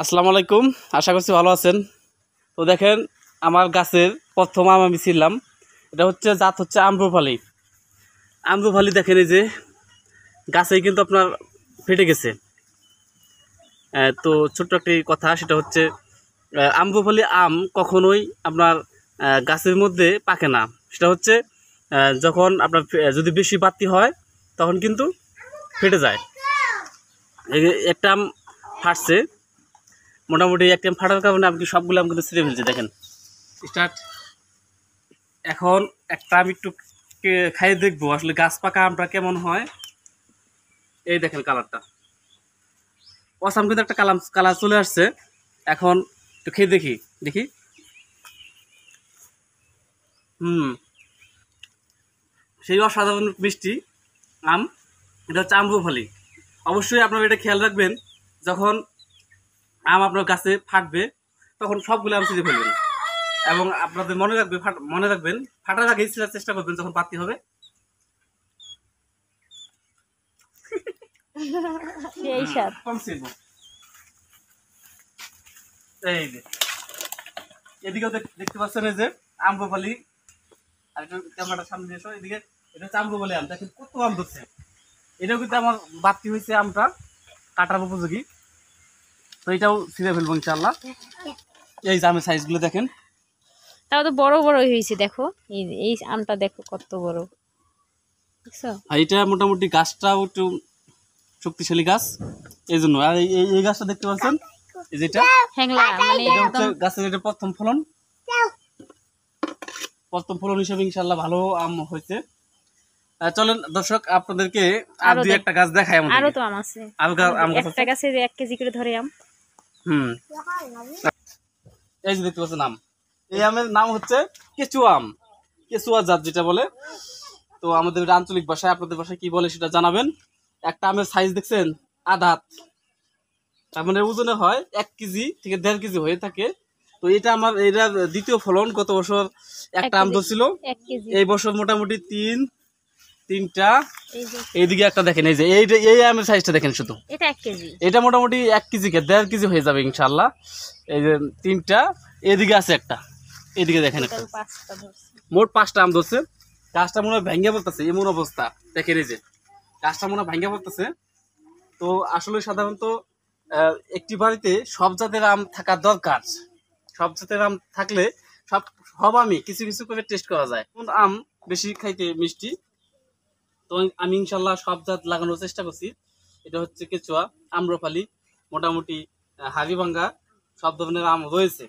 আসসালামু আলাইকুম, আশা করছি ভালো আছেন। তো দেখেন, আমার গাছের প্রথম আম আমি ছিলাম। এটা হচ্ছে জাত হচ্ছে আম্রপালি। আম্রপালি দেখেন, এই যে গাছেই কিন্তু আপনার ফেটে গেছে। তো ছোট্ট একটি কথা, সেটা হচ্ছে আম্রপালি আম কখনোই আপনার গাছের মধ্যে পাকে না। সেটা হচ্ছে যখন আপনার যদি বেশি বাড়তি হয় তখন কিন্তু ফেটে যায়। এই যে একটা আম ফাটছে, মোটামুটি একটা আম ফাটার কারণে আমি সবগুলো আম কিন্তু ছিঁড়ে ফেলছি। দেখেন স্টার্ট। এখন একটা আমি একটু খাইয়ে দেখবো আসলে গাছ পাকা আমটা কেমন হয়। এই দেখেন কালারটা অসাম, কিন্তু একটা কালার চলে আসছে। এখন একটু খেয়ে দেখি দেখি সেই অসাধারণ মিষ্টি আম। এটা হচ্ছে আম্রপালি। অবশ্যই আপনারা এটা খেয়াল রাখবেন, যখন আম আপনার গাছে ফাটবে তখন সবগুলো আম ছিঁড়ে ফেলবেন। এবং আপনাদের মনে রাখবেন ফাটার আগে ছিঁড়ার চেষ্টা করবেন যখন পাতি হবে। এই স্বাদ। এই যে এদিকেও দেখতে পাচ্ছেন, এই যে আম্রপালি। আর একটু ক্যামেরাটার সামনে এসো, এদিকে এটা হচ্ছে আম্রপালি আম। দেখেন কত আম ধরছে। এটাও কিন্তু আমার বাড়তি হয়েছে, আমটা কাটার উপযোগী। তো এটাও ছিঁড়ে ফেলবো ইনশাল্লাহ। এই যে আমের সাইজগুলো দেখেন, তাও তো বড় বড় হয়েছে। দেখো এই আমটা দেখো কত বড়, দেখছো? আর এটা মোটামুটি গাছটাও একটু শক্তিশালী গাছ, এই জন্য। আর এই গাছটা দেখতে পাচ্ছেন, এই যেটা হ্যাংলা, মানে এটা হচ্ছে একদম গাছের এটা প্রথম ফলন হিসেবে ইনশাল্লাহ ভালো আম হয়েছে। চলেন দর্শক, আপনাদেরকে আর দুই একটা গাছ দেখাই। আরো তো আম আছে, আম গাছ একটা গাছে 1 কেজি করে ধরে আম। এই যে দেখতে পাচ্ছেন আম, এই আমের নাম হচ্ছে কেচু আম, কেচুয়া জাত যেটা বলে। তো আমাদের আঞ্চলিক ভাষায়, আপনাদের ভাষায় কি বলে সেটা জানাবেন। একটা আমের সাইজ দেখছেন, আধা হাত, তার মানে ওজনে হয় 1 কেজি থেকে 1.5 কেজি হয়ে থাকে। তো এটা আমার এটা দ্বিতীয় ফলন। গত বছর একটা আম ধরছিল, এই বছর মোটামুটি তিনটা। এইদিকে একটা দেখেন, এই যে এই আমের সাইজটা দেখেন, শুধু এটা 1 কেজি, এটা মোটামুটি 1 কেজি কে 1.5 কেজি হয়ে যাবে ইনশাল্লাহ। এই যে 3টা, এদিকে আছে একটা, এদিকে দেখেন একটা, মোট 5টা আম ধরছে। গাছটা মনে হয় ভেঙে পড়তেছে, এমন অবস্থা দেখেন। এই যে গাছটা মনে হয় ভেঙে পড়তেছে। তো আসলে সাধারণত একটি বাড়িতে সব জাতের আম থাকা দরকার। সব জাতের আম থাকলে সব আমই কিছু কিছু করে টেস্ট করা যায়, কোন আম বেশি খাইতে মিষ্টি। তো আমি ইনশাল্লাহ সব জাত লাগানোর চেষ্টা করছি। এটা হচ্ছে কেচুয়া, আম্রপালি, মোটামুটি হাড়িভাঙ্গা, সব ধরনের আম রয়েছে।